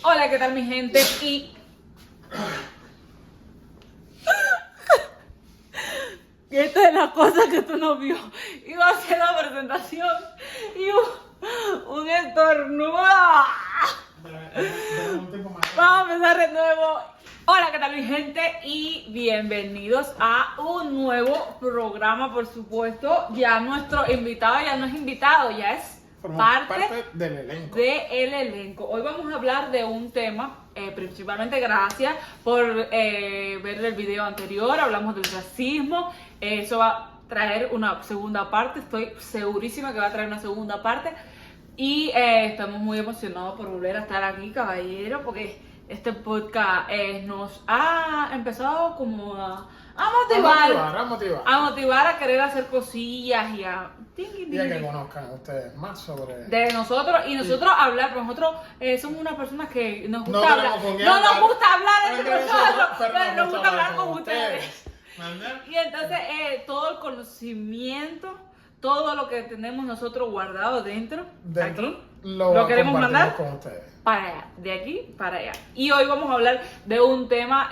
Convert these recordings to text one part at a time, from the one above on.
Hola, ¿qué tal mi gente? Y esta es la cosa que tú no vio. Iba a hacer la presentación y un estornudo. Vamos a empezar de nuevo. Hola, ¿qué tal mi gente? Y bienvenidos a un nuevo programa, por supuesto. Ya nuestro invitado ya no es invitado, ya es parte del elenco. del elenco. Hoy vamos a hablar de un tema, principalmente gracias por ver el video anterior, hablamos del racismo. Eso va a traer una segunda parte, estoy segurísima que va a traer una segunda parte. Y estamos muy emocionados por volver a estar aquí, caballero, porque este podcast nos ha empezado como a motivar a querer hacer cosillas y a que conozcan ustedes más sobre de nosotros y nosotros hablar, porque nosotros somos unas personas que nos gusta No hablar. tenemos con quién No hablar. nos gusta hablar entre Pero nosotros, pero pero nos gusta hablar con ustedes. ustedes. Y entonces todo el conocimiento, todo lo que tenemos nosotros guardado dentro aquí, lo queremos mandar con ustedes. para allá, de aquí para allá. Y hoy vamos a hablar de un tema,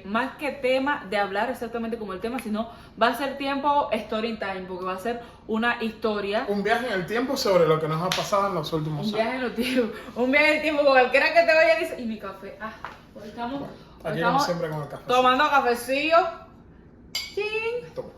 más que tema de hablar exactamente como el tema, sino va a ser tiempo story time, porque va a ser una historia. Un viaje en el tiempo sobre lo que nos ha pasado en los últimos Un años. viaje en el tiempo, un viaje en el tiempo, cualquiera que te vaya dice, y mi café, hoy estamos, Bueno, hoy aquí estamos vamos siempre con el café. tomando cafecillo. ¡Ching! Toma.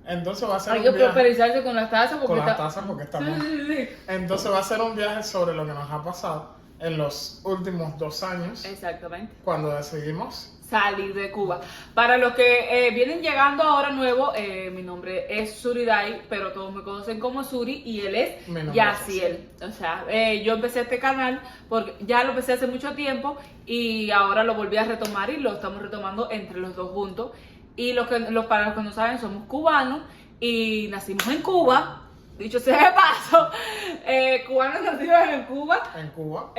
Entonces va a ser Hay un que viaje prosperizarse con las tazas porque con las está... tazas porque estamos. Sí. Entonces va a ser un viaje sobre lo que nos ha pasado en los últimos 2 años Exactamente. cuando decidimos. Salir de Cuba. Para los que vienen llegando ahora nuevo, mi nombre es Suriday, pero todos me conocen como Suri y él es Mi nombre Yaciel. O sea, yo empecé este canal porque ya lo empecé hace mucho tiempo y ahora lo volví a retomar y lo estamos retomando entre los dos juntos. Y para los que no saben, somos cubanos y nacimos en Cuba. Dicho sea de paso, cubanos nacidos en Cuba. En Cuba.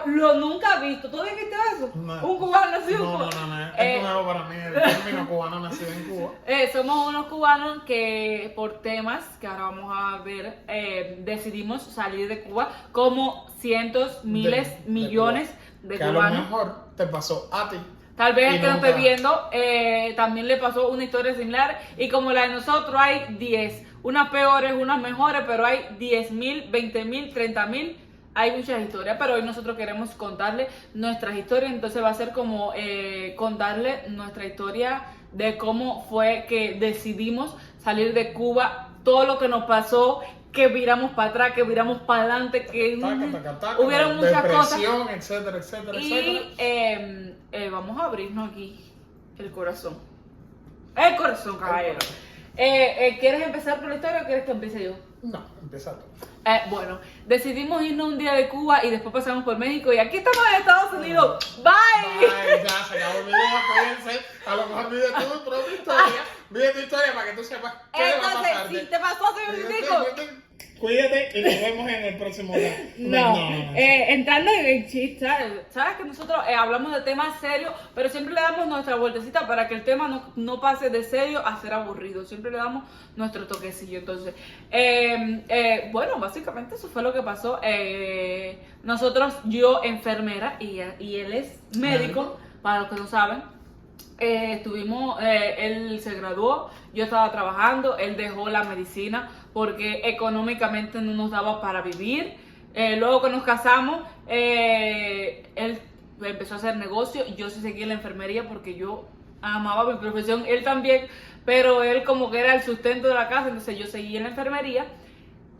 Lo nunca he visto. ¿Tú has visto eso? No. Un cubano nacido en Cuba. No. Es nuevo para mí el término cubano nacido en Cuba. Somos unos cubanos que por temas que ahora vamos a ver decidimos salir de Cuba como cientos, miles, millones de que a cubanos. lo mejor te pasó a ti. Tal vez Y el que nos nunca. esté viendo también le pasó una historia similar y como la de nosotros hay 10, unas peores, unas mejores, pero hay 10.000, 20.000, 30.000, hay muchas historias, pero hoy nosotros queremos contarle nuestras historias, entonces va a ser como contarle nuestra historia de cómo fue que decidimos salir de Cuba, todo lo que nos pasó, que viramos para atrás, que viramos para adelante, que hubieron muchas cosas. Depresión, etcétera, etcétera, Y etcétera. vamos a abrirnos aquí el corazón. El corazón, caballero. ¿Quieres empezar por la historia o quieres que empiece yo? No, empieza tú. Bueno, decidimos irnos un día de Cuba y después pasamos por México y aquí estamos en Estados Unidos. ¡Bye! Ay, ya se acabó el video, cuídense. A lo mejor vive tu propia historia. Vive tu historia para que tú sepas qué le va a Entonces, pasar. si te pasó hace un minuto. Cuídate y nos vemos en el próximo video. No. Entrando en chiste, sabes que nosotros hablamos de temas serios, pero siempre le damos nuestra vueltecita para que el tema no pase de serio a ser aburrido. Siempre le damos nuestro toquecillo. Entonces, bueno, básicamente eso fue lo que pasó. Yo enfermera y él es médico, para los que no saben. Él se graduó, yo estaba trabajando, él dejó la medicina porque económicamente no nos daba para vivir. Luego que nos casamos, él empezó a hacer negocio y yo sí seguí en la enfermería porque yo amaba mi profesión, él también, pero él como que era el sustento de la casa, entonces yo seguí en la enfermería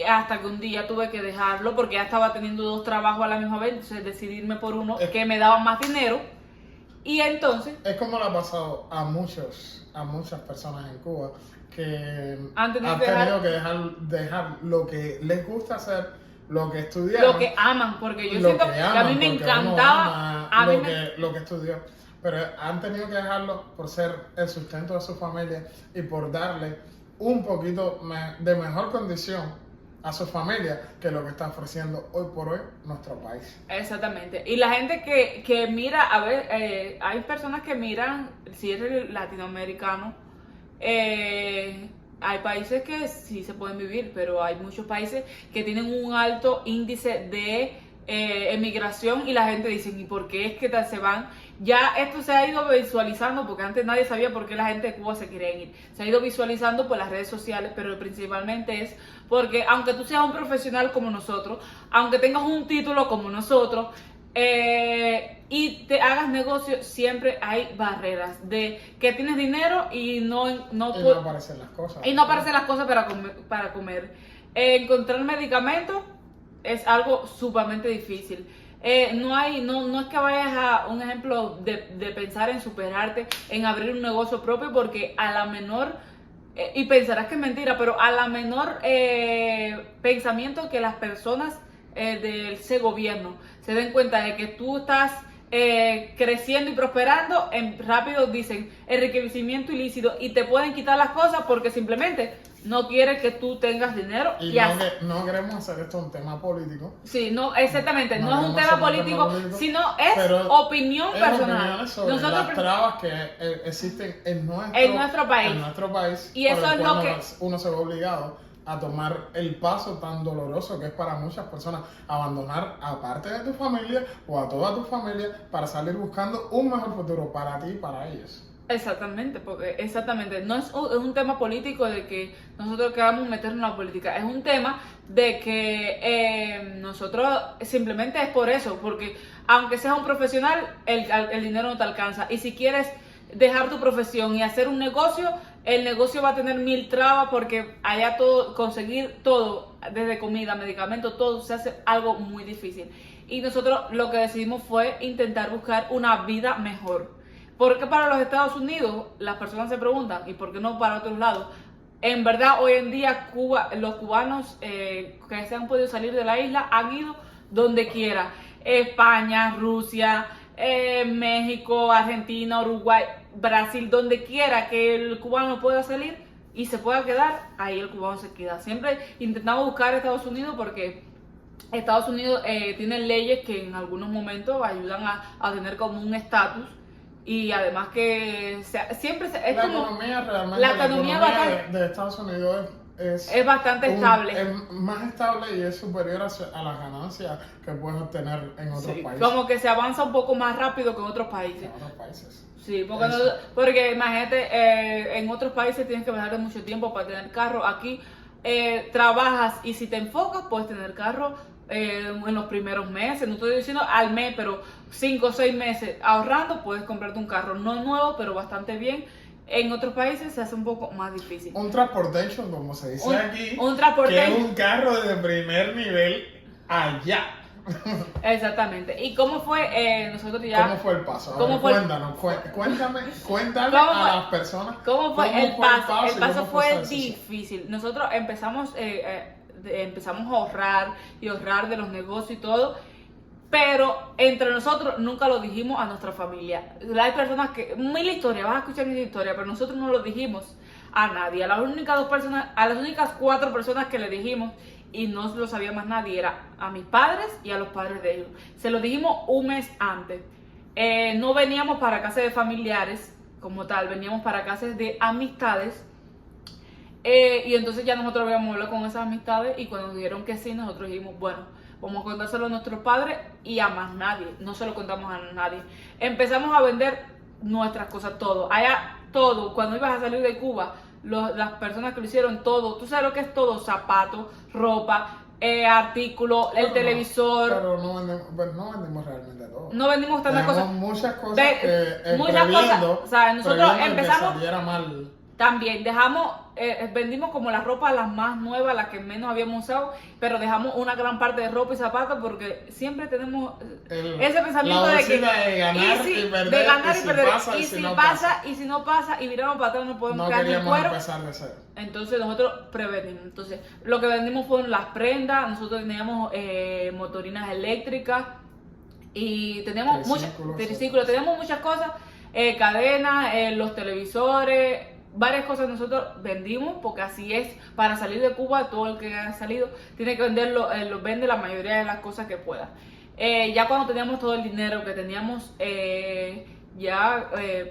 hasta que un día tuve que dejarlo porque ya estaba teniendo 2 trabajos a la misma vez, entonces decidí irme por uno que me daba más dinero. Y entonces es como le ha pasado a muchas personas en Cuba que han han tenido que tenido que dejar lo que les gusta hacer, lo que estudiaron, lo que aman, porque yo lo siento que a mí me porque uno encantaba, ama lo que estudió, pero han tenido que dejarlo por ser el sustento de su familia y por darle un poquito de mejor condición a su familia que lo que está ofreciendo hoy por hoy nuestro país. Exactamente. Y la gente que mira, a ver, hay personas que miran, si eres latinoamericano, hay países que sí se pueden vivir, pero hay muchos países que tienen un alto índice de emigración y la gente dice, ¿y por qué es que tal se van? Ya esto se ha ido visualizando porque antes nadie sabía por qué la gente de Cuba se quería ir. Se ha ido visualizando por las redes sociales, pero principalmente es porque aunque tú seas un profesional como nosotros, aunque tengas un título como nosotros, y te hagas negocio, siempre hay barreras de que tienes dinero y no aparecen las cosas. Y no aparecen las cosas para comer. Encontrar medicamentos es algo sumamente difícil. No es que vayas a un ejemplo de pensar en superarte, en abrir un negocio propio, porque a la menor, y pensarás que es mentira, pero a la menor pensamiento que las personas de ese gobierno se den cuenta de que tú estás creciendo y prosperando, rápido dicen enriquecimiento ilícito y te pueden quitar las cosas porque simplemente no quieren que tú tengas dinero. Y no queremos hacer esto un tema político. Sí, no, exactamente, no es un tema político, sino es opinión personal. Sobre nosotros las trabas que existen en nuestro país. Y eso es lo que uno se ve obligado a tomar el paso tan doloroso que es para muchas personas abandonar a parte de tu familia o a toda tu familia para salir buscando un mejor futuro para ti y para ellos. Exactamente, porque no es un tema político de que nosotros queramos meternos en la política, es un tema de que nosotros simplemente es por eso, porque aunque seas un profesional, el dinero no te alcanza, y si quieres dejar tu profesión y hacer un negocio, el negocio va a tener 1000 trabas porque allá conseguir todo, desde comida, medicamentos, todo se hace algo muy difícil. Y nosotros lo que decidimos fue intentar buscar una vida mejor. ¿Por qué para los Estados Unidos? Las personas se preguntan, ¿y por qué no para otros lados? En verdad, hoy en día los cubanos que se han podido salir de la isla han ido donde quiera. España, Rusia, México, Argentina, Uruguay, Brasil, donde quiera que el cubano pueda salir y se pueda quedar, ahí el cubano se queda. Siempre intentamos buscar a Estados Unidos porque Estados Unidos tiene leyes que en algunos momentos ayudan a tener como un estatus, y además que siempre es como economía realmente, la economía de Estados Unidos es bastante estable. Es más estable y es superior a las ganancias que puedes obtener en otros países. Como que se avanza un poco más rápido que en otros países. Sí, porque imagínate, en otros países tienes que viajar mucho tiempo para tener carro. Aquí trabajas y si te enfocas puedes tener carro en los primeros meses. No estoy diciendo al mes, pero 5 o 6 meses ahorrando puedes comprarte un carro. No nuevo, pero bastante bien. En otros países se hace un poco más difícil. Un transportation, como se dice aquí, que es un carro de primer nivel allá. Exactamente. ¿Y cómo fue nosotros ya? ¿Cómo fue el paso? Cuéntale a las personas. ¿Cómo fue el paso? El paso fue difícil. Nosotros empezamos a ahorrar de los negocios y todo, pero entre nosotros nunca lo dijimos a nuestra familia. Hay personas que, mil historias, vas a escuchar mil historias, pero nosotros no lo dijimos a nadie. A las únicas 4 personas que le dijimos, y no lo sabía más nadie, era a mis padres y a los padres de ellos. Se lo dijimos un mes antes. No veníamos para casas de familiares como tal, veníamos para casas de amistades. Y entonces ya nosotros habíamos hablado con esas amistades y cuando nos dijeron que sí, nosotros dijimos, bueno, vamos a contárselo a nuestros padres y a más nadie. No se lo contamos a nadie. Empezamos a vender nuestras cosas, todo. Allá todo, cuando ibas a salir de Cuba, las personas que lo hicieron todo, tú sabes lo que es todo, zapatos, ropa, artículos, el televisor. Pero no vendimos realmente todo. No vendimos tantas cosas. Muchas cosas o sea, nosotros empezamos que saliera mal. También vendimos como la ropa, las más nuevas, las que menos habíamos usado, pero dejamos una gran parte de ropa y zapatos porque siempre tenemos ese pensamiento de que ganar y perder, y si no pasa y miramos para atrás no podemos quedar en cuero. Empezar de cero. Entonces nosotros prevenimos. Entonces lo que vendimos fueron las prendas, nosotros teníamos motorinas eléctricas y teníamos muchas cosas, cadenas, los televisores. Varias cosas nosotros vendimos porque así es, para salir de Cuba todo el que ha salido tiene que venderlo, vende la mayoría de las cosas que pueda. Ya cuando teníamos todo el dinero que teníamos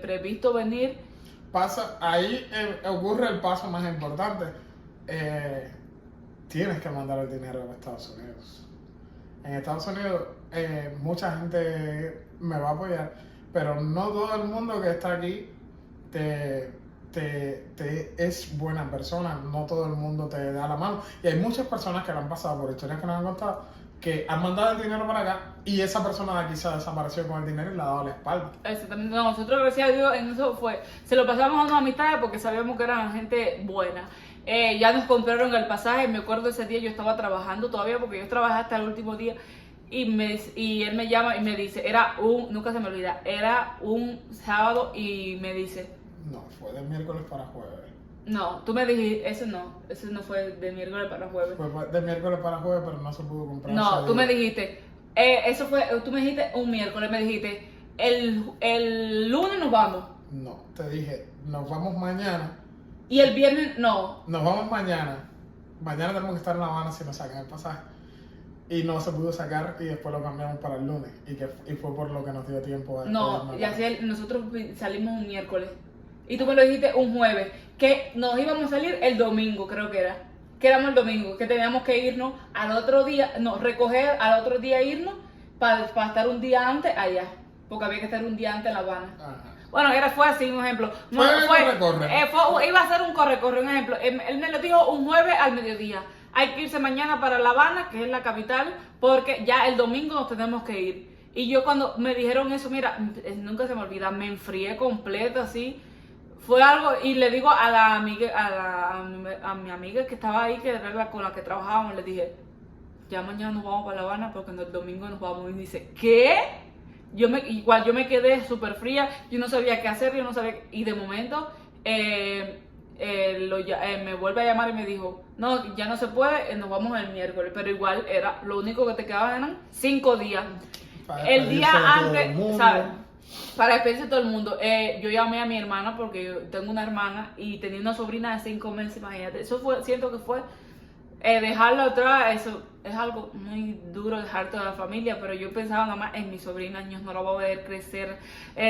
previsto venir, ahí ocurre el paso más importante. Tienes que mandar el dinero a Estados Unidos. en Estados Unidos mucha gente me va a apoyar, pero no todo el mundo que está aquí te es buena persona, no todo el mundo te da la mano. Y hay muchas personas que le han pasado por historias que nos han contado, que han mandado el dinero para acá y esa persona de aquí se desapareció con el dinero y le ha dado la espalda. Exactamente. Nosotros, gracias a Dios, en eso se lo pasamos a unas amistades porque sabíamos que eran gente buena. Ya nos compraron el pasaje. Me acuerdo ese día yo estaba trabajando todavía porque yo trabajé hasta el último día. Y él me llama y me dice, nunca se me olvida, era un sábado y me dice... No, fue de miércoles para jueves. No, tú me dijiste, ese no fue de miércoles para jueves. Fue de miércoles para jueves, pero no se pudo comprar. No, tú me dijiste, tú me dijiste un miércoles, me dijiste, el lunes nos vamos. No, te dije, nos vamos mañana. Y el viernes, no. Nos vamos mañana. Mañana tenemos que estar en La Habana si nos sacan el pasaje. Y no se pudo sacar y después lo cambiamos para el lunes. Y fue por lo que nos dio tiempo a... No, y así nosotros salimos un miércoles. Y tú me lo dijiste un jueves, que nos íbamos a salir el domingo, creo que era. Que éramos el domingo, que teníamos que irnos al otro día, recoger al otro día irnos para estar un día antes allá. Porque había que estar un día antes en La Habana. Ajá. Bueno, fue así, un ejemplo. Iba a ser un corre, un ejemplo. Él me lo dijo un jueves al mediodía. Hay que irse mañana para La Habana, que es la capital, porque ya el domingo nos tenemos que ir. Y yo cuando me dijeron eso, mira, nunca se me olvida, me enfrié completo así. Fue algo, y le digo a la amiga, a mi amiga que estaba ahí, que era con la que trabajábamos, le dije, ya mañana nos vamos para La Habana porque el domingo nos vamos. Y dice, ¿qué? Yo me quedé súper fría, yo no sabía qué hacer, y de momento me vuelve a llamar y me dijo, no, ya no se puede, nos vamos el miércoles, pero igual era, lo único que te quedaban eran 5 días. El día antes, ¿sabes? Para despedirse de todo el mundo. Yo llamé a mi hermana porque yo tengo una hermana y tenía una sobrina de 5 meses, imagínate. Siento que fue dejarla atrás, eso es algo muy duro, dejar toda la familia, pero yo pensaba nada más en mi sobrina, años, no la voy a ver crecer,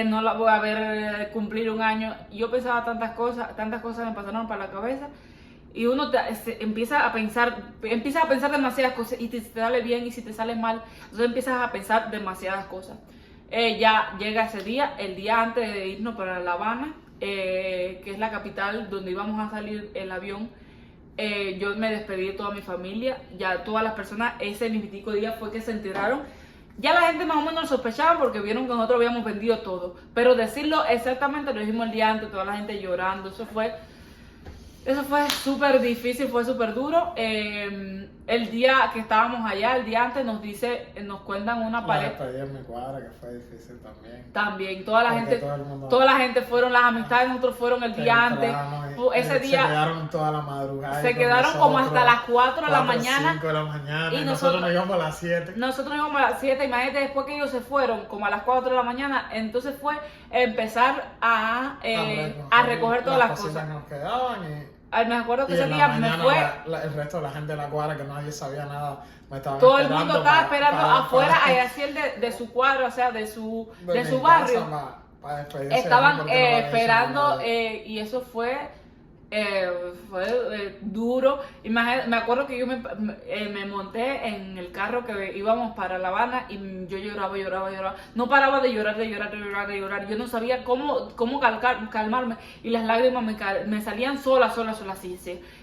no la voy a ver cumplir un año. Yo pensaba tantas cosas me pasaron para la cabeza. Y uno empieza a pensar demasiadas cosas, y si te sale bien y si te sale mal, entonces empiezas a pensar demasiadas cosas. Ya llega ese día, el día antes de irnos para La Habana, que es la capital donde íbamos a salir el avión. Yo me despedí de toda mi familia, ya todas las personas, ese mismitico día fue que se enteraron. Ya la gente más o menos lo sospechaba porque vieron que nosotros habíamos vendido todo, pero decirlo exactamente lo dijimos el día antes, toda la gente llorando. Eso fue súper difícil, fue súper duro. El día que estábamos allá, el día antes, nos cuentan una pared. La despedida en mi cuadra, que fue difícil también. También, toda la gente fueron, las amistades nosotros fueron el día antes. Ese día se quedaron toda la madrugada. Se quedaron como hasta las 4 de la mañana. 5 de la mañana. Y nosotros nos íbamos a las 7. Nosotros nos íbamos a las 7, imagínate, después que ellos se fueron, como a las 4 de la mañana, entonces fue empezar a recoger todas las cosas. Que nos quedaban me acuerdo que ese día me fue. El resto de la gente de la cuadra, que nadie sabía nada, me estaba todo el mundo estaba esperando afuera, así el de su cuadra, o sea, de su barrio. Para despedirse. Estaban esperando, y eso fue duro. Me acuerdo que yo me monté en el carro que íbamos para La Habana y yo lloraba. No paraba de llorar. Yo no sabía cómo calmarme, y las lágrimas me salían solas así.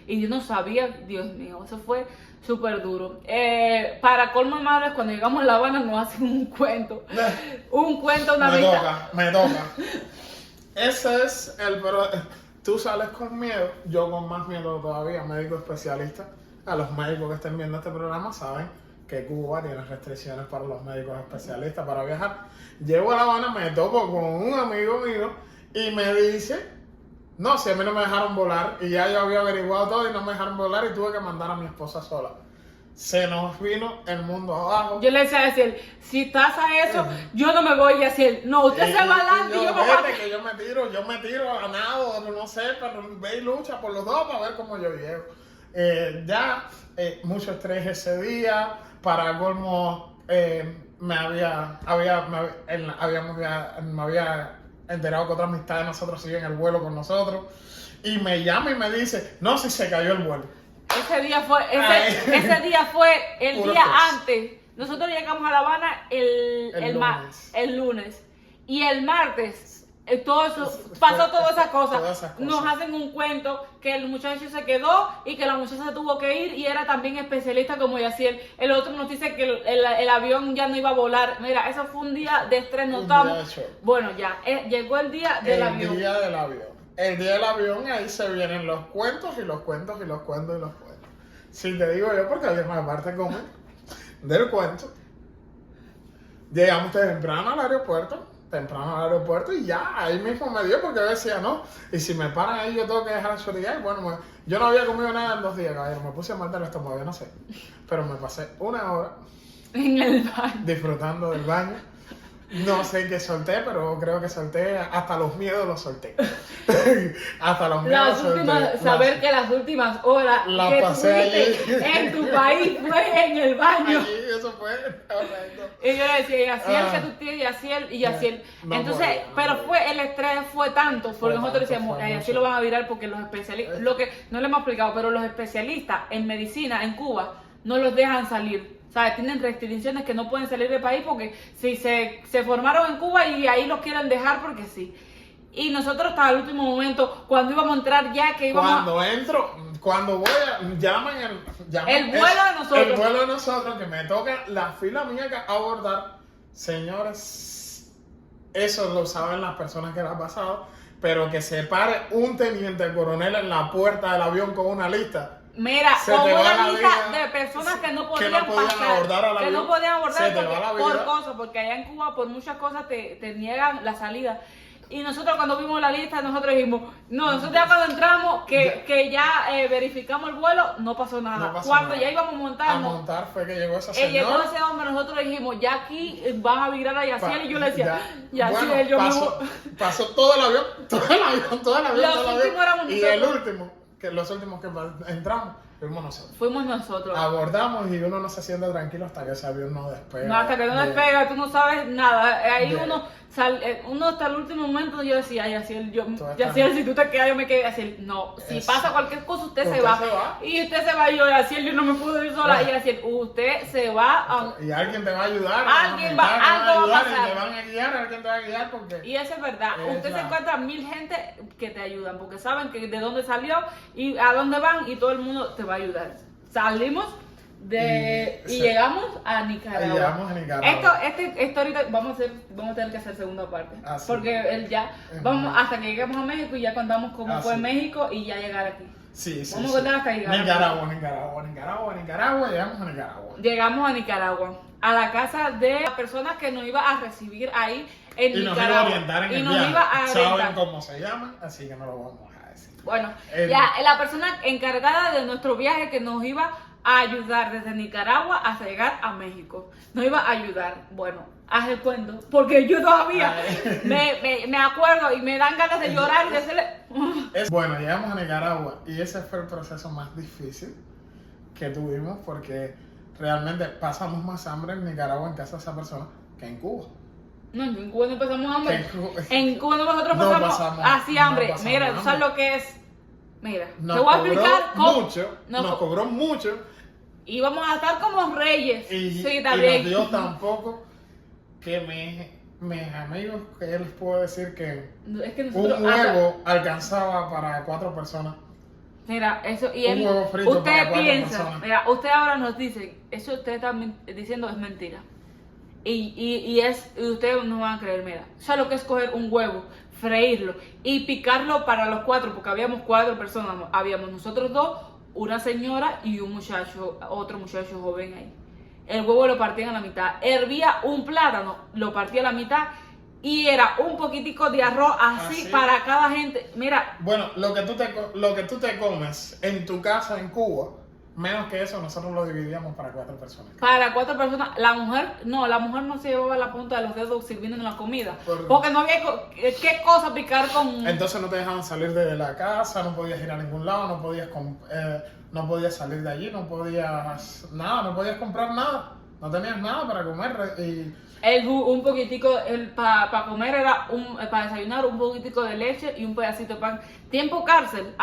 Y yo no sabía, Dios mío, eso fue súper duro. Para colmo de madres, cuando llegamos a La Habana nos hacen un cuento. Me toca. Ese es el... Tú sales con miedo, yo con más miedo todavía, médico especialista. A los médicos que estén viendo este programa saben que Cuba tiene restricciones para los médicos especialistas para viajar. Llego a La Habana, me topo con un amigo mío y me dice, no, si a mí no me dejaron volar, y ya yo había averiguado todo y no me dejaron volar y tuve que mandar a mi esposa sola. Se nos vino el mundo abajo. Yo le decía a él, si estás a eso, yo no me voy a decir, no, usted se va adelante y yo me voy. Que yo me tiro a nado, no sé, pero ve y lucha por los dos para ver cómo yo llego. Mucho estrés ese día, para colmo, me había enterado que otra amistad de nosotros sigue en el vuelo con nosotros, y me llama y me dice, no, si se cayó el vuelo. Ese día fue el día antes Nosotros llegamos a La Habana el lunes. Y el martes, todo eso, pasó todas esas cosas. Nos hacen un cuento que el muchacho se quedó y que la muchacha tuvo que ir y era también especialista como Yaciel. El otro nos dice que el avión ya no iba a volar. Mira, eso fue un día de estrés, notamos. Bueno, ya, llegó el día del avión. El día del avión, ahí se vienen los cuentos y los cuentos y los cuentos y los cuentos. Si te digo yo, porque hay una parte como del cuento. Llegamos temprano al aeropuerto y ya, ahí mismo me dio porque yo decía, no, y si me paran ahí yo tengo que dejar el día. Y bueno, yo no había comido nada en 2 días, caballero, me puse mal del estómago, yo no sé, pero me pasé 1 hora en el baño, disfrutando del baño. No sé qué solté, pero creo que solté, hasta los miedos los solté. Hasta los miedos los solté. Saber que las últimas horas que pasé allí en tu país fue en el baño. Allí, eso fue correcto. Y yo decía, Yaciel, que tú tienes Yaciel y Yaciel. No entonces, podía. El estrés fue tanto, porque nosotros decíamos, Yaciel lo van a virar porque los especialistas, lo que no le hemos explicado, pero los especialistas en medicina en Cuba no los dejan salir. O sea, tienen restricciones que no pueden salir del país porque si se formaron en Cuba y ahí los quieren dejar porque sí. Y nosotros hasta el último momento, cuando íbamos a entrar ya que íbamos cuando voy llaman el vuelo de nosotros. El vuelo de nosotros, que me toca la fila mía que abordar. Señores, eso lo saben las personas que lo han pasado, pero que se pare un teniente coronel en la puerta del avión con una lista. Mira, con una lista de personas que no podían abordar que no podían abordar por cosas, porque allá en Cuba por muchas cosas te niegan la salida. Y nosotros cuando vimos la lista, nosotros dijimos, no, nosotros ya cuando entramos, que ya verificamos el vuelo, no pasó nada. Cuando ya íbamos a montar fue que llegó esa señora. Llegó ese hombre, nosotros le dijimos, ya aquí van a virar a Yaciel, y yo le decía, Yaciel, bueno, yo pasó todo el avión. Los últimos éramos y el último, los últimos que entramos, fuimos nosotros. Abordamos y uno no se siente tranquilo hasta que ese avión no despega. No, hasta que no despega, tú no sabes nada. Ahí uno hasta el último momento yo decía, Yaciel, si tú te quedas, yo me quedé. Yaciel, no, si pasa cualquier cosa, usted se va. Y usted se va, y yo, Yaciel, yo no me puedo ir sola. Y Yaciel, usted se va. Y alguien te va a ayudar. Alguien va a pasar. Y te van a guiar, alguien te va a guiar porque... Y eso es verdad. Usted se encuentra 1000 gente que te ayudan, porque saben que de dónde salió y a dónde van, y todo el mundo te va a ayudar. Salimos y llegamos a Nicaragua. Esto ahorita vamos a tener que hacer segunda parte. Porque vamos hasta que lleguemos a México y ya contamos cómo fue México y ya llegar aquí. Vamos a contar hasta llegar Nicaragua, llegamos a Nicaragua. Llegamos a Nicaragua, a la casa de la persona que nos iba a recibir ahí en Nicaragua. Nos iba a orientar en el viaje. Saben cómo se llaman, así que no lo vamos a decir. Bueno, la persona encargada de nuestro viaje que nos iba a ayudar desde Nicaragua hasta llegar a México. Nos iba a ayudar. Bueno, haz el cuento, porque yo todavía me acuerdo y me dan ganas de llorar y de hacerle... Bueno, llegamos a Nicaragua y ese fue el proceso más difícil que tuvimos porque realmente pasamos más hambre en Nicaragua en casa de esa persona que en Cuba. No, en Cuba no pasamos hambre. En Cuba nosotros pasamos así hambre. Mira, ¿tú sabes lo que es? Mira, te voy a explicar cómo. Nos cobró mucho. Y vamos a estar como reyes. Y nos dio tan poco que mis amigos, que yo les puedo decir que un huevo alcanzaba para 4 personas. Mira, eso, y un huevo frito usted para piensa, 4 personas. Mira, usted ahora nos dice, eso usted está diciendo es mentira. Y ustedes no van a creer, mira, ¿sabes lo que es coger un huevo, freírlo y picarlo para los 4? Porque habíamos 4 personas, habíamos nosotros 2, una señora y un muchacho, otro muchacho joven ahí. El huevo lo partían a la mitad, hervía un plátano, lo partía a la mitad y era un poquitico de arroz así para cada gente. Mira, bueno, lo que tú te comes en tu casa en Cuba, menos que eso, nosotros lo dividíamos para 4 personas. Para 4 personas. La mujer no se llevaba la punta de los dedos sirviendo en la comida. Porque no había qué cosa picar con... Entonces no te dejaban salir de la casa, no podías ir a ningún lado, no podías salir de allí, no podías comprar nada. No tenías nada para comer un poquitico, para comer era para desayunar un poquitico de leche y un pedacito de pan. Tiempo cárcel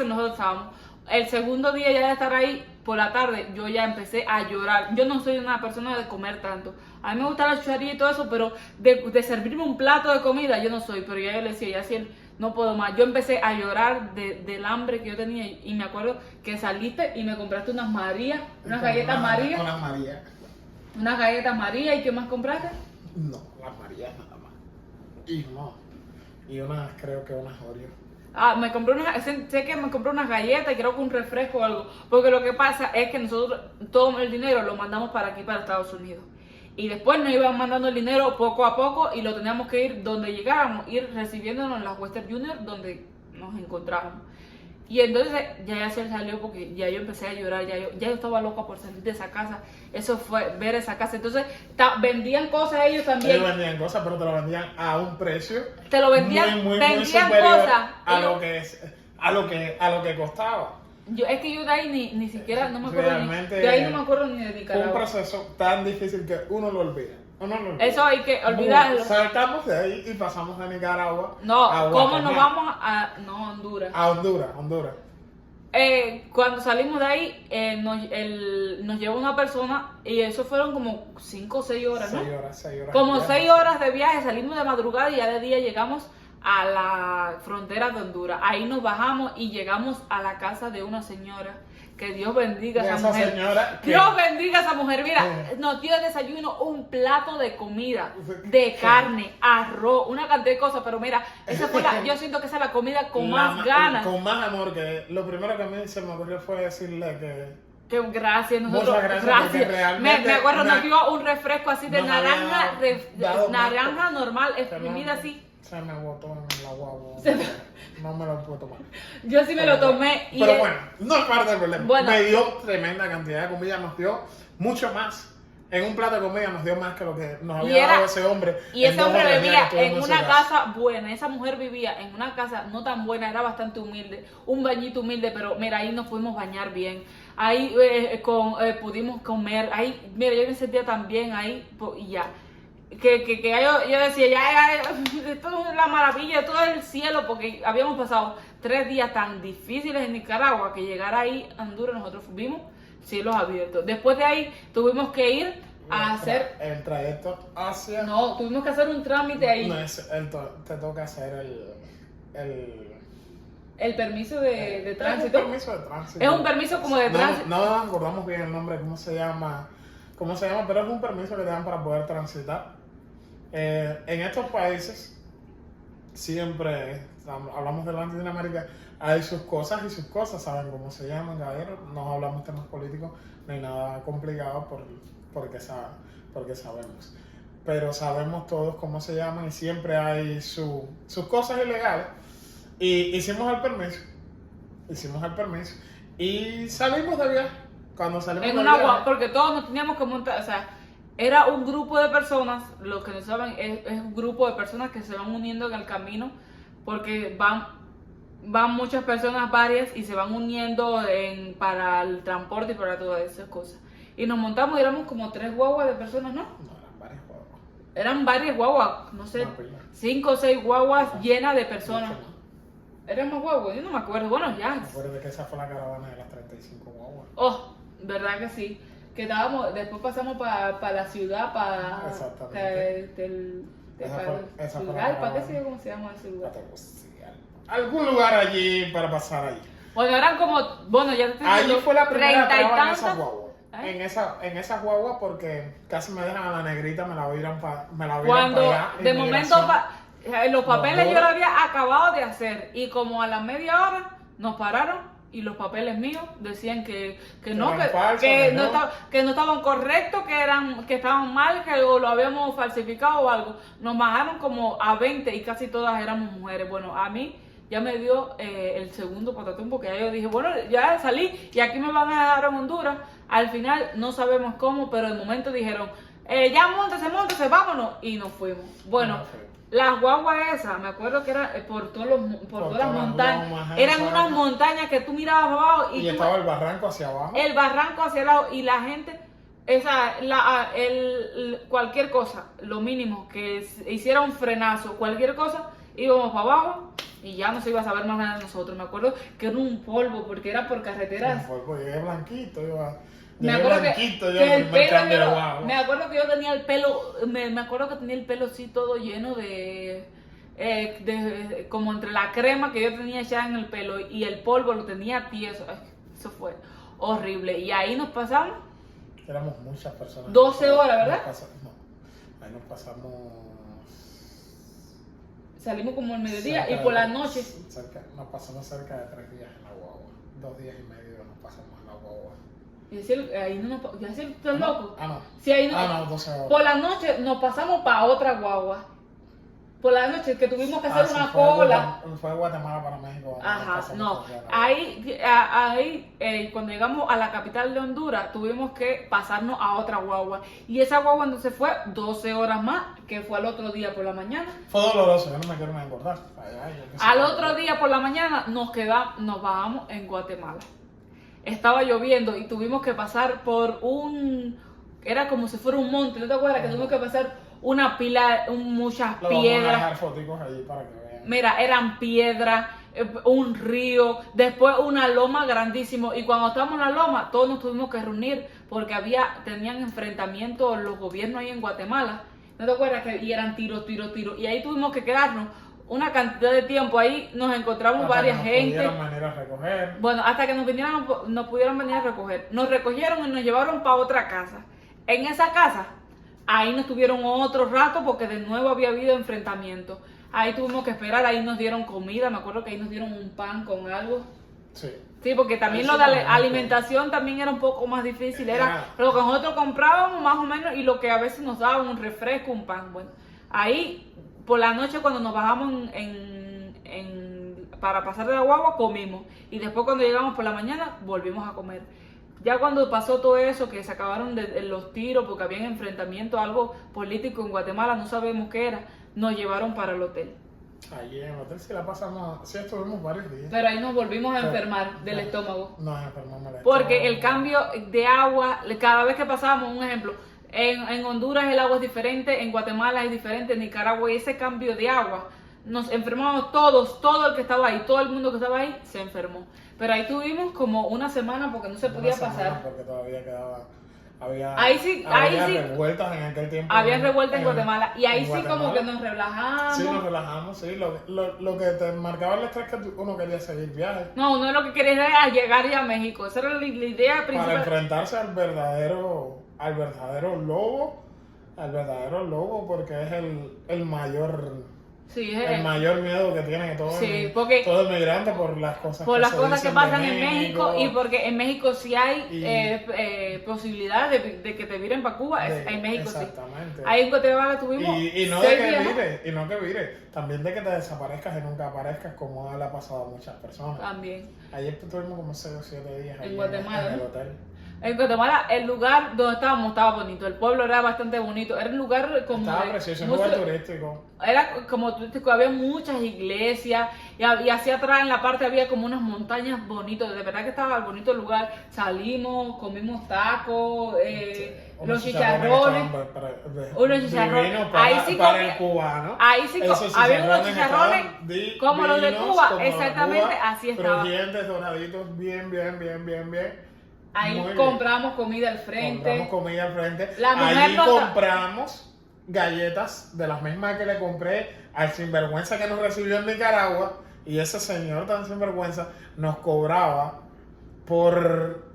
nosotros estábamos. El segundo día ya de estar ahí, por la tarde yo ya empecé a llorar. Yo no soy una persona de comer tanto. A mí me gusta la chuchería y todo eso, pero de servirme un plato de comida yo no soy. Pero ya yo le decía, ya si él no puedo más. Yo empecé a llorar del hambre que yo tenía y me acuerdo que saliste y me compraste unas Marías, unas galletas María. Unas María. Unas galletas María, ¿y qué más compraste? No, las Marías nada más. Y no. Y unas, creo que unas Oreo. Me compré sé que me compré unas galletas y creo que un refresco o algo. Porque lo que pasa es que nosotros todo el dinero lo mandamos para aquí, para Estados Unidos. Y después nos iban mandando el dinero poco a poco y lo teníamos que ir donde llegáramos, ir recibiéndonos en la Western Junior donde nos encontrábamos. Y entonces ya se salió porque ya yo empecé a llorar, ya yo estaba loca por salir de esa casa. Eso fue ver esa casa. Entonces vendían cosas ellos también. Ellos vendían cosas, pero te lo vendían a un precio. Te lo vendían, muy vendían superior cosas. a lo que costaba. Es que yo de ahí ni siquiera, no me acuerdo Realmente de ahí no me acuerdo ni de Nicaragua. Un proceso tan difícil que uno lo olvida. Eso hay que olvidarlo. Saltamos de ahí y pasamos de Nicaragua a ¿cómo nos vamos a Honduras? A Honduras. Cuando salimos de ahí, nos llevó una persona y eso fueron como 5 o 6 horas, ¿no? 6 horas. Como 6 horas de viaje, salimos de madrugada y ya de día llegamos a la frontera de Honduras. Ahí nos bajamos y llegamos a la casa de una señora. Que Dios bendiga a esa mujer. Señora, Dios bendiga a esa mujer. Mira, nos dio de desayuno un plato de comida, de carne, arroz, una cantidad de cosas. Pero mira, yo siento que esa es la comida con más ganas. Con más amor. Que lo primero que a mí se me ocurrió fue decirle que gracias, nosotros. Muchas gracias. Realmente me acuerdo, nos dio un refresco así de naranja, naranja normal, exprimida así. Se me botó en la guagua. No me lo puedo tomar. Yo sí me lo tomé. Pero bueno, no es parte del problema. Bueno. Me dio tremenda cantidad de comida, nos dio mucho más. En un plato de comida nos dio más que lo que nos había dado ese hombre. Y ese hombre vivía en una casa buena. Esa mujer vivía en una casa no tan buena, era bastante humilde. Un bañito humilde, pero mira, ahí nos pudimos bañar bien. Ahí pudimos comer. Ahí, mira, yo me sentía tan bien ahí y ya. Que yo decía, ya, esto es la maravilla, todo es el cielo, porque habíamos pasado 3 días tan difíciles en Nicaragua que llegar ahí a Honduras nosotros vimos cielos abiertos. Después de ahí tuvimos que ir a hacer el trayecto hacia. No, tuvimos que hacer un trámite ahí. No, te toca hacer el permiso de tránsito. Es un permiso de tránsito. Es un permiso como de tránsito. No nos acordamos bien el nombre, cómo se llama, pero es un permiso que te dan para poder transitar. En estos países, siempre, hablamos de Latinoamérica, hay sus cosas y sus cosas, saben cómo se llaman, caballero. No hablamos temas políticos ni nada complicado porque sabemos. Pero sabemos todos cómo se llaman y siempre hay sus cosas ilegales. Y hicimos el permiso y salimos de viaje. Cuando salimos en de una viaje, porque todos nos teníamos que montar, o sea, era un grupo de personas, los que no saben, es un grupo de personas que se van uniendo en el camino, porque van muchas personas, varias, y se van uniendo para el transporte y para todas esas cosas. Y nos montamos y éramos como 3 guaguas de personas, ¿no? No, eran varias guaguas. Eran varias guaguas, no sé, 5 o 6 guaguas llenas de personas. ¿Eran más guaguas? Yo no me acuerdo. Bueno, ya. Me acuerdo de que esa fue la caravana de las 35 guaguas. Oh, ¿verdad que sí? Que después pasamos para la ciudad, para ¿para qué sé cómo se llama ese lugar? Algún lugar allí para pasar allí. Bueno, eran como, ya te allí fue la primera 30 y prueba en tantas. esas guaguas. En esas guaguas porque casi me dejan a la negrita, me la vieron para allá. De momento, los papeles yo los había acabado de hacer y como a la media hora nos pararon. Y los papeles míos decían que no estaban correctos, que estaban mal, que lo habíamos falsificado o algo. Nos bajaron como a 20 y casi todas éramos mujeres. Bueno, a mí ya me dio el segundo patatón porque ya yo dije, bueno, ya salí y aquí me van a dejar en Honduras. Al final no sabemos cómo, pero de momento dijeron, ya móntese, vámonos. Y nos fuimos. Bueno. Las guaguas esas, me acuerdo que era por todas las montañas. Eran unas montañas que tú mirabas abajo y estaba el barranco hacia abajo. El barranco hacia abajo y la gente, cualquier cosa, lo mínimo, que hiciera un frenazo, cualquier cosa, íbamos para abajo y ya no se iba a saber más nada de nosotros. Me acuerdo que era un polvo, porque era por carreteras. Un polvo, llegué blanquito, Me acuerdo blanquito, que el pelo, guagua. me acuerdo que yo tenía el pelo, me acuerdo que tenía el pelo así todo lleno de como entre la crema que yo tenía echada en el pelo y el polvo lo tenía tieso. Eso fue horrible. Y ahí nos pasamos. Éramos muchas personas. 12 horas, ¿verdad? No, ahí nos pasamos. Salimos como el mediodía y por la noche. Nos pasamos cerca de 3 días en la guagua. 2 días y medio nos pasamos en la guagua. Y decir, ahí no nos. ¿Ya decir, estás loco? Ah, no. Sí, ahí no. Ah, no, 12 horas. Por la noche nos pasamos para otra guagua. Por la noche que tuvimos que hacer una cola. Fue de Guatemala para México. Ajá, no. Ahí, cuando llegamos a la capital de Honduras, tuvimos que pasarnos a otra guagua. Y esa guagua no se fue 12 horas más, que fue al otro día por la mañana. Fue doloroso, yo no me quiero ni engordar. Al otro día por la mañana nos bajamos en Guatemala. Estaba lloviendo y tuvimos que pasar por era como si fuera un monte, ¿no te acuerdas? Que tuvimos que pasar una pila, muchas piedras. Vamos a dejar foticos allí para que vean. Mira, eran piedras, un río, después una loma grandísimo. Y cuando estábamos en la loma, todos nos tuvimos que reunir porque tenían enfrentamientos los gobiernos ahí en Guatemala. ¿No te acuerdas? Y eran tiros. Y ahí tuvimos que quedarnos una cantidad de tiempo. Ahí nos encontramos varias gente. Venir a recoger. Bueno, hasta que nos pudieron venir a recoger. Nos recogieron y nos llevaron para otra casa. En esa casa, ahí nos tuvieron otro rato porque de nuevo había habido enfrentamientos. Ahí tuvimos que esperar, ahí nos dieron comida, me acuerdo que ahí nos dieron un pan con algo. Sí. Sí, porque también lo de alimentación también era un poco más difícil. Era lo que nosotros comprábamos más o menos y lo que a veces nos daban un refresco, un pan. Bueno, ahí por la noche cuando nos bajamos para pasar de la guagua comimos. Y después cuando llegamos por la mañana volvimos a comer. Ya cuando pasó todo eso, que se acabaron los tiros porque había enfrentamiento, algo político en Guatemala, no sabemos qué era, nos llevaron para el hotel. Allí en el hotel sí estuvimos varios días. Pero ahí nos volvimos a enfermar del estómago. Nos enfermamos del estómago. Porque el cambio de agua, cada vez que pasábamos, un ejemplo, en Honduras el agua es diferente, en Guatemala es diferente, en Nicaragua, y ese cambio de agua, nos enfermamos todos, todo el que estaba ahí, todo el mundo que estaba ahí se enfermó. Pero ahí tuvimos como una semana porque no se podía pasar. Porque todavía quedaba. Había revueltas en aquel tiempo. Había revueltas en Guatemala. Y ahí sí como que nos relajamos. Sí, nos relajamos, sí. Lo que te marcaba el estrés que uno quería seguir viaje. No, uno lo que quería era llegar ya a México. Esa era la idea principal. Para enfrentarse al verdadero lobo, porque es el mayor. Sí, el mayor miedo que tiene todo el migrante por las cosas que pasan en México y porque en México sí hay posibilidades de que te viren para Cuba. En México exactamente. Sí. Ahí en Guatemala tuvimos y no que vire, también de que te desaparezcas y nunca aparezcas, como le ha pasado a muchas personas. También. Ayer tuvimos como 6 o 7 días en Guatemala, en el hotel. En Guatemala, el lugar donde estábamos estaba bonito, el pueblo era bastante bonito, era un lugar como... Estaba precioso, un lugar turístico. Era como turístico, había muchas iglesias y hacia atrás en la parte había como unas montañas bonitas, de verdad que estaba bonito el lugar. Salimos, comimos tacos, los chicharrones, unos chicharrones, ahí sí para el cubano. Ahí sí había unos chicharrones como los de Cuba, exactamente, así estaban. Crujientes, doraditos, bien. Ahí compramos comida al frente. Allí compramos galletas de las mismas que le compré al sinvergüenza que nos recibió en Nicaragua. Y ese señor tan sinvergüenza nos cobraba por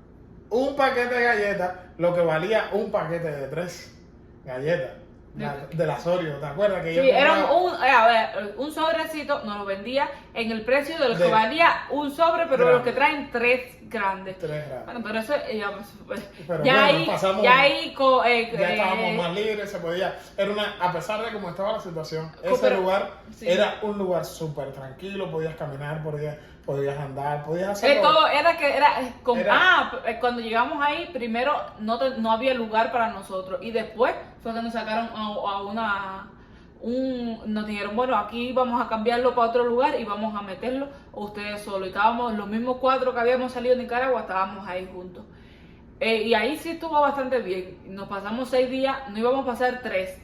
un paquete de galletas lo que valía un paquete de 3 galletas. De la Oreo, ¿te acuerdas? Que sí, era un sobrecito, nos lo vendía en el precio de los que valía un sobre, pero los que traen 3 grandes. 3 grandes. Bueno, pero eso ya estábamos más libres, se podía. A pesar de cómo estaba la situación, ese lugar era un lugar súper tranquilo, podías caminar, podías andar, podías hacer todo. Cuando llegamos ahí, primero no había lugar para nosotros y después fue que nos sacaron nos dijeron, bueno, aquí vamos a cambiarlo para otro lugar y vamos a meterlo ustedes solos. Y estábamos, los mismos 4 que habíamos salido de Nicaragua, estábamos ahí juntos. Y ahí sí estuvo bastante bien. Nos pasamos 6 días, no íbamos a pasar 3.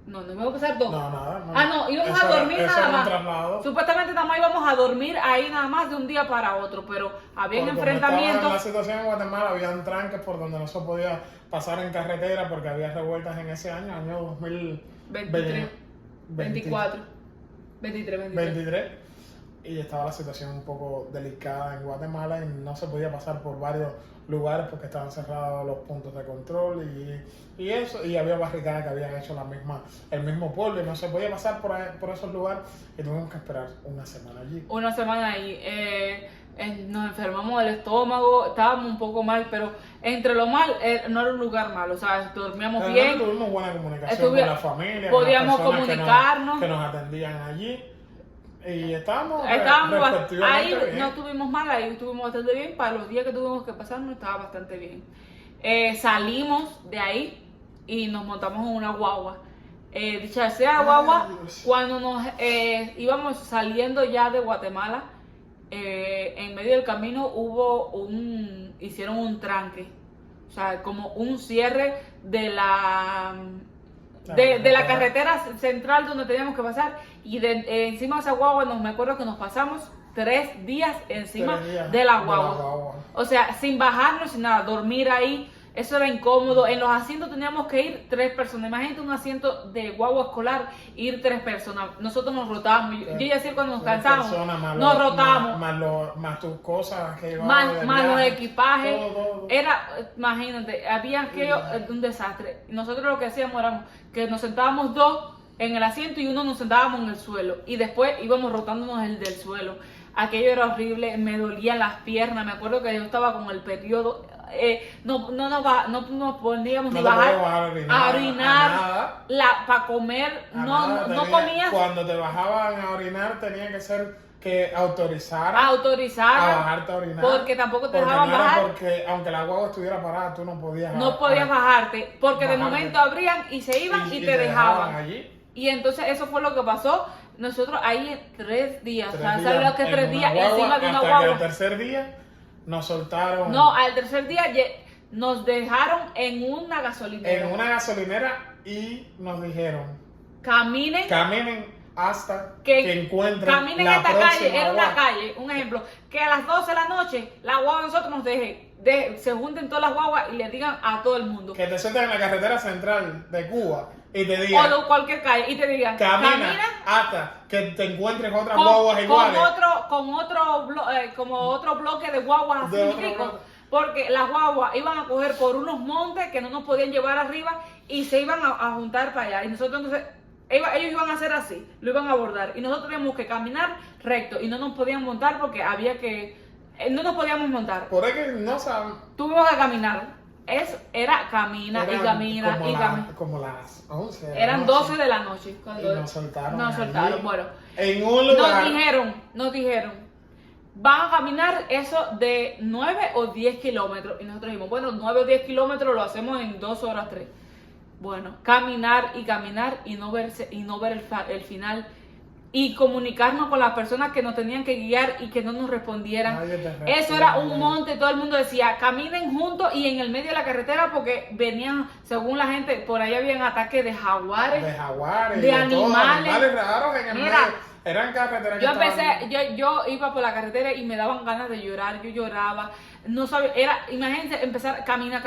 No, no íbamos a pasar 2. No, nada. No. Ah, no, íbamos Eso a dormir eso nada era un más. traslado. Supuestamente nada más íbamos a dormir ahí nada más de un día para otro, pero había Porque enfrentamientos. En la situación en Guatemala habían tranques por donde no se podía pasar en carretera porque había revueltas en ese año 23, 24, 23. 23. Y estaba la situación un poco delicada en Guatemala y no se podía pasar por varios lugares porque estaban cerrados los puntos de control y eso, y había barricadas que habían hecho el mismo pueblo y no se podía pasar por esos lugares y tuvimos que esperar una semana allí. Una semana ahí. Nos enfermamos del estómago, estábamos un poco mal, pero entre lo mal no era un lugar malo, o sea, dormíamos Pero bien. tuvimos buena comunicación con la familia, podíamos con las personas comunicarnos. que nos atendían allí. Y estábamos Ahí respectivamente bien. no estuvimos mal, ahí estuvimos bastante bien. Para los días que tuvimos que pasar, no estaba bastante bien. Salimos de ahí y nos montamos en una guagua. Dicha sea guagua, cuando nos íbamos saliendo ya de Guatemala, en medio del camino hicieron un tranque. O sea, como un cierre de la carretera central donde teníamos que pasar y encima de esa guagua me acuerdo que nos pasamos 3 días encima de la guagua. O sea, sin bajarnos, sin nada, dormir ahí, eso era incómodo. En los asientos teníamos que ir 3 personas. Imagínate un asiento de guagua escolar, ir 3 personas. Nosotros nos rotábamos. Yo y así cuando nos cansamos, nos rotábamos. Más tus cosas que más los equipajes. Todo. Era, imagínate, había aquello un desastre. Nosotros lo que hacíamos era que nos sentábamos 2 en el asiento y uno nos sentábamos en el suelo. Y después íbamos rotándonos el del suelo. Aquello era horrible, me dolían las piernas. Me acuerdo que yo estaba con el periodo. No nos poníamos ni bajar a orinar, para comer, no comías. Cuando te bajaban a orinar tenía que ser que autorizar a bajarte a orinar. Porque tampoco te dejaban bajar. Porque aunque la guagua estuviera parada, tú no podías bajarte, porque de momento abrían y se iban y te dejaban. Allí. Y entonces eso fue lo que pasó. Nosotros ahí 3 días, ¿Sabes que 3 días guagua, encima de una hasta guagua. que el tercer día nos soltaron. No, al tercer día nos dejaron en una gasolinera. Y nos dijeron: caminen hasta que encuentren caminen la esta próxima calle, era una guagua. calle, un ejemplo, que a las 12 de la noche la guagua de nosotros nos se junten todas las guaguas y le digan a todo el mundo. Que te sienten en la carretera central de Cuba y te digan, o de cualquier calle, y te digan, camina hasta que te encuentres otras guaguas iguales. Como otro bloque de guaguas así ricos. Porque las guaguas iban a coger por unos montes que no nos podían llevar arriba y se iban a juntar para allá. Y nosotros entonces, ellos iban a hacer así, lo iban a abordar. Y nosotros teníamos que caminar recto y no nos podían montar porque no nos podíamos montar. Por eso no saben. Tuvimos que caminar. Era camina. Como las 11. Eran 12 de la noche. Cuando y nos soltaron. Bueno. En un lugar. Nos dijeron, van a caminar eso de 9 o 10 kilómetros. Y nosotros dijimos, bueno, 9 o 10 kilómetros lo hacemos en 2 horas, 3. Bueno, caminar y no ver el final. Y comunicarnos con las personas que nos tenían que guiar y que no nos respondieran. Eso era un monte, todo el mundo decía, caminen juntos y en el medio de la carretera porque venían, según la gente, por ahí habían ataques de jaguares, de animales raros en el medio. Eran carreteras yo iba por la carretera y me daban ganas de llorar, yo lloraba, no sabía, imagínense empezar, camina,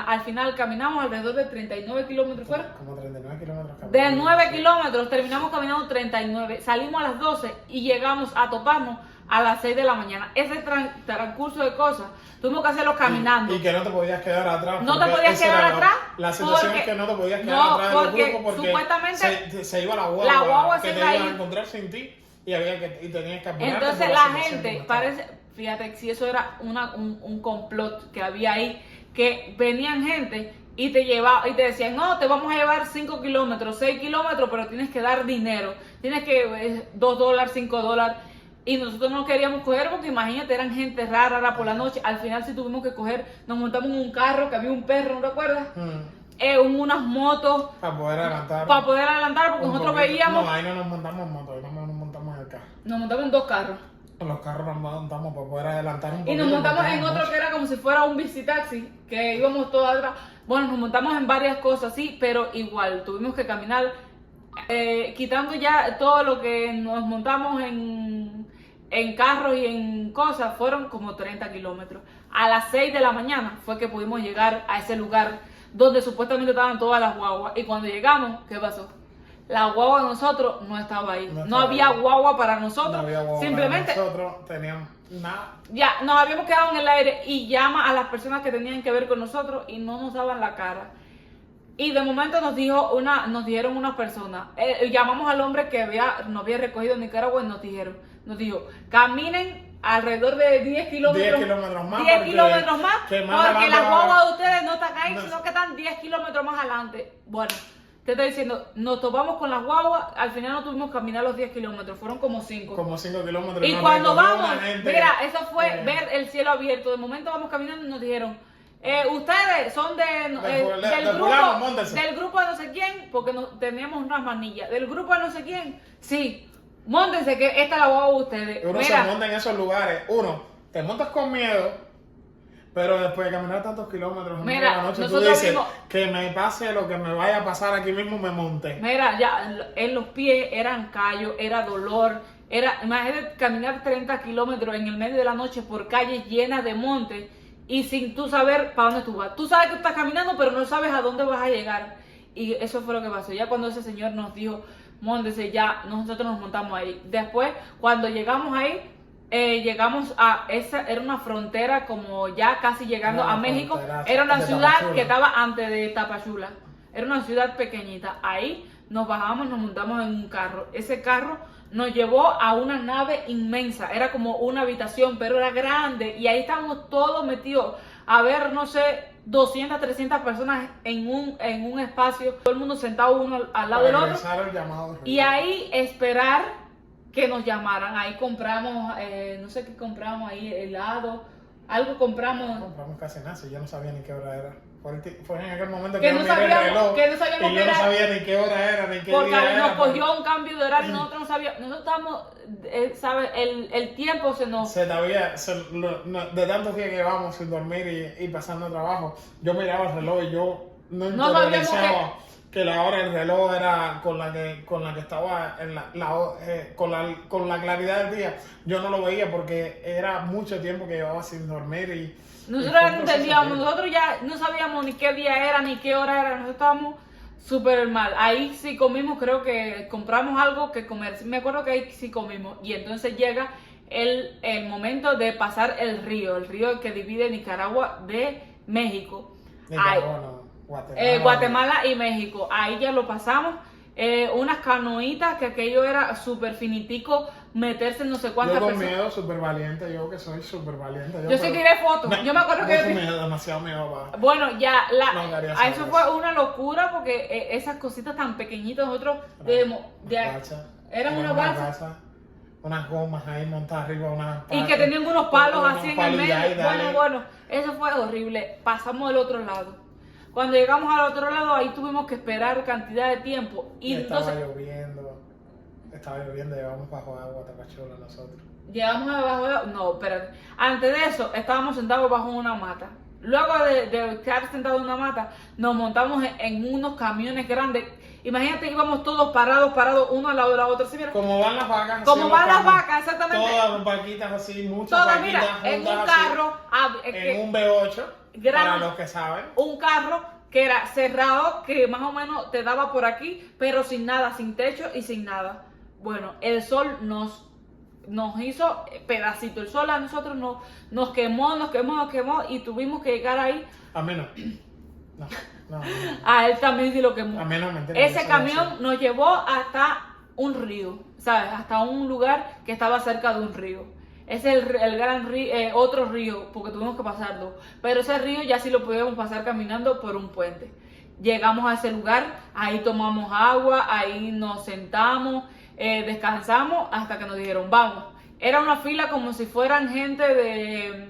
al final caminamos alrededor de 39 kilómetros fuera. Como 39 kilómetros. De 9 kilómetros terminamos caminando 39, salimos a las 12 y llegamos a toparnos a las 6 de la mañana. Ese transcurso de cosas, tuvimos que hacerlo caminando. Y que no te podías quedar atrás. No te podías quedar atrás. La situación es que no te podías quedar atrás del grupo porque supuestamente se iba la guagua que se te iba iban a encontrar sin ti y tenías que apurarte. Entonces la gente, fíjate, si eso era un complot que había ahí, que venían gente y te decían, no, te vamos a llevar 5 kilómetros, 6 kilómetros, pero tienes que dar dinero, tienes que $2, $5. Y nosotros no queríamos coger porque imagínate, eran gente rara por la noche. Al final sí tuvimos que coger, nos montamos en un carro que había un perro, ¿no recuerdas? Unas motos. Para poder adelantar. Porque nosotros veíamos. No, ahí no nos montamos en moto, ahí no nos montamos en el carro. Nos montamos en 2 carros. En los carros nos montamos para poder adelantar un poquito. Y nos montamos porque en no otro mucho. que era como si fuera un bicitaxi, que íbamos todos atrás. Bueno, nos montamos en varias cosas, sí, pero igual, tuvimos que caminar, quitando ya todo lo que nos montamos en carros y en cosas, fueron como 30 kilómetros. A las 6 de la mañana fue que pudimos llegar a ese lugar donde supuestamente estaban todas las guaguas. Y cuando llegamos, ¿qué pasó? La guagua de nosotros no estaba ahí. No No estaba había ahí. guagua para nosotros. No había guagua para Simplemente nosotros teníamos nada. ya nos habíamos quedado en el aire y llama a las personas que tenían que ver con nosotros y no nos daban la cara. Y de momento nos dijeron unas personas, llamamos al hombre que nos había recogido en Nicaragua y nos dijo, caminen alrededor de 10 kilómetros, 10 kilómetros más. 10 porque- kilómetros más, que más porque adelante las va a guaguas haber- de ustedes no están ahí, No. sino que están 10 kilómetros más adelante. Bueno, te estoy diciendo, nos topamos con las guaguas, al final no tuvimos que caminar los 10 kilómetros, fueron como 5. Como 5 kilómetros. Y nos cuando recogió vamos, una gente, mira, eso fue ver el cielo abierto. De momento vamos caminando y nos dijeron, ustedes son fulano, móntense. del grupo de no sé quién, porque teníamos unas manillas. Del grupo de no sé quién, sí, móntense que esta la voy a ustedes. Uno Mira, se monta en esos lugares. Uno, te montas con miedo, pero después de caminar tantos kilómetros en Mira, medio de la noche, tú nosotros dices vimos- que me pase lo que me vaya a pasar aquí mismo, me monté. mira, ya en los pies eran callos, era dolor. Imagínate caminar 30 kilómetros en el medio de la noche por calles llenas de montes y sin tú saber para dónde tú vas. Tú sabes que estás caminando, pero no sabes a dónde vas a llegar. Y eso fue lo que pasó. Ya cuando ese señor nos dijo, móntese, ya nosotros nos montamos ahí. Después, cuando llegamos ahí, llegamos a era una frontera como ya casi llegando Era a una México. frontera Era una de ciudad Tapachula. que estaba antes de Tapachula. Era una ciudad pequeñita. Ahí nos bajamos, nos montamos en un carro. Ese carro nos llevó a una nave inmensa. Era como una habitación, pero era grande. Y ahí estábamos todos metidos a ver, no sé, 200, 300 personas en un espacio. Todo el mundo sentado uno al lado del Para otro. regresar el llamado. Y ahí esperar que nos llamaran. Ahí compramos, no sé qué compramos ahí, helado. Algo compramos. No compramos casi nada, si yo no sabía ni qué hora era. Fue en aquel momento Que que no yo miré el sabíamos- reloj que no sabíamos y que yo no era- sabía ni qué hora era, ni qué Porque día nos era. cogió un cambio de horario, nosotros no sabíamos, nosotros estábamos, ¿sabes? El tiempo se nos... De tantos días que llevamos sin dormir y pasando trabajo, yo miraba el reloj y yo no No sabíamos interiorizaba que la hora del reloj era con la que estaba en con la claridad del día. Yo no lo veía porque era mucho tiempo que llevaba sin dormir y Nosotros fue ya un no proceso entendíamos, horrible. nosotros ya no sabíamos ni qué día era, ni qué hora era, nosotros estábamos súper mal. Ahí sí comimos, creo que compramos algo que comer, me acuerdo que ahí sí comimos. Y entonces llega el momento de pasar el río que divide Nicaragua de México. Ahí- Nicaragua, no, Guatemala. Guatemala y México, ahí ya lo pasamos. Unas canoitas que aquello era súper finitico, meterse en no sé Yo cuántas con personas. miedo, súper valiente, yo que soy súper valiente. Yo sí tiré fotos, yo me acuerdo que... Demasiado miedo, va. Bueno, ya, No quería a saber eso eso. fue una locura porque esas cositas tan pequeñitas, nosotros eran una balsa Unas gomas ahí montadas arriba, y que tenían unos palos unos así en el palos y medio. ahí, dale. Bueno, eso fue horrible. Pasamos del otro lado. Cuando llegamos al otro lado, ahí tuvimos que esperar cantidad de tiempo. Y estaba entonces lloviendo, llevamos bajo agua Tapachula nosotros. llegamos abajo no, pero antes de eso estábamos sentados bajo una mata. Luego de estar sentados en una mata, nos montamos en unos camiones grandes. Imagínate, íbamos todos parados uno al lado de la otra. ¿Sí, mira? Como van las vacas. así Como en van los las camiones. vacas, exactamente. Todas vaquitas así, muchas Todas, vaquitas mira, en un juntas así, carro, en un V8, Gran- para los que saben. un carro que era cerrado, que más o menos te daba por aquí, pero sin nada, sin techo y sin nada. Bueno, el sol nos hizo pedacito. El sol a nosotros nos quemó y tuvimos que llegar ahí. A mí no. No. A él también sí lo quemó. A mí no me entiendes. Ese camión nos llevó hasta un río, ¿sabes? Hasta un lugar que estaba cerca de un río. Ese es el gran río, otro río, porque tuvimos que pasar dos. Pero ese río ya sí lo podíamos pasar caminando por un puente. Llegamos a ese lugar, ahí tomamos agua, ahí nos sentamos, descansamos hasta que nos dijeron, vamos. Era una fila como si fueran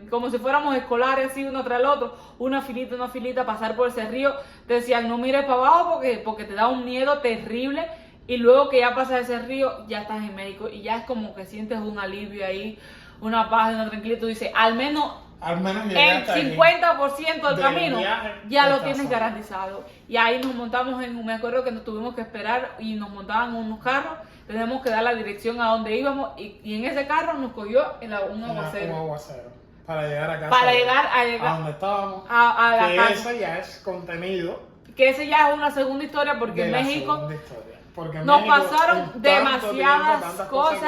como si fuéramos escolares, así uno tras el otro, una filita, pasar por ese río. Te decían, no mires para abajo porque te da un miedo terrible. y luego que ya pasas ese río, ya estás en México y ya es como que sientes un alivio ahí, una paz, una tranquilidad. Tú dices, al menos el llegaste 50% del del camino viaje ya lo estás tienes solo. garantizado. Y ahí nos montamos me acuerdo que nos tuvimos que esperar y nos montaban en unos carros, tenemos que dar la dirección a donde íbamos y en ese carro nos cogió un Un aguacero. aguacero. Para llegar a casa. Para llegar a donde estábamos. a la que casa. ese ya es contenido Que ese ya es una segunda historia porque de en la México segunda historia. Porque en nos México, pasaron en tanto demasiadas tiempo, tantas cosas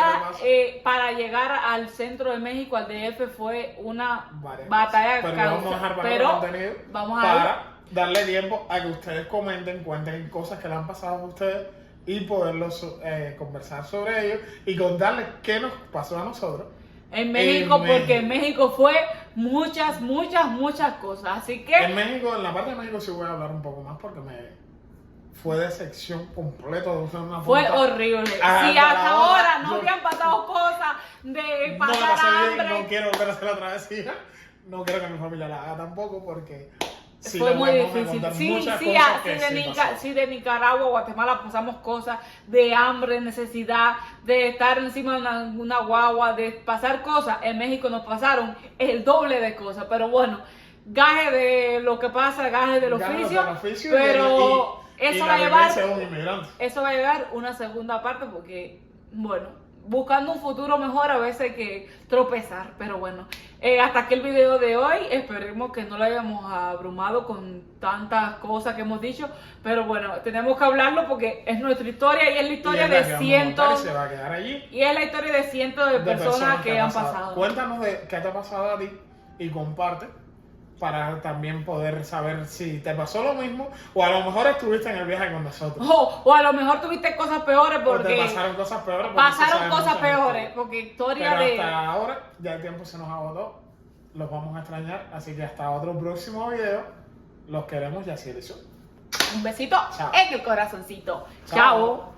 que te pasan. para llegar al centro de México, al DF, fue una Varias batalla cosas. Pero vamos a dejar para pero el contenido vamos a para darle tiempo a que ustedes comenten, cuenten cosas que le han pasado a ustedes y poderlos conversar sobre ello y contarles qué nos pasó a nosotros en México, porque en México fue muchas cosas. Así que en México, en la parte de México sí voy a hablar un poco más porque fue de sección completo de usar una fue punta. horrible. Si Hasta hasta la ahora hora, no yo- habían pasado cosas de No la pasar pasé bien, hambre, no quiero volver a hacer la travesía. No quiero que mi familia la haga tampoco porque sí fue les muy vamos a difícil. contar Sí, muchas sí, cosas sí, que sí pasaron. sí, de Nicaragua, Guatemala pasamos cosas de hambre, necesidad, de estar encima de una guagua, de pasar cosas. En México nos pasaron el doble de cosas, pero bueno, gaje de lo que pasa, gaje del Ganas oficio, del oficio pero y eso la va a llevar, vivencia de un inmigrante. eso va a llevar una segunda parte porque, bueno, buscando un futuro mejor a veces hay que tropezar, pero bueno, hasta aquí el video de hoy. Esperemos que no lo hayamos abrumado con tantas cosas que hemos dicho, pero bueno, tenemos que hablarlo porque es nuestra historia y es la historia Y es la que de vamos a contar y cientos se va a quedar allí y es la historia de cientos de personas que han pasado. Cuéntanos de qué te ha pasado a ti y comparte para también poder saber si te pasó lo mismo o a lo mejor estuviste en el viaje con nosotros. O a lo mejor tuviste cosas peores O te porque pasaron cosas peores. porque sí pasaron sabemos cosas mucha peores, gente. porque historia Pero de... hasta ahora ya el tiempo se nos agotó. Los vamos a extrañar. Así que hasta otro próximo video. Los queremos y así es eso. Un besito Chao. en el corazoncito. Chao. Chao.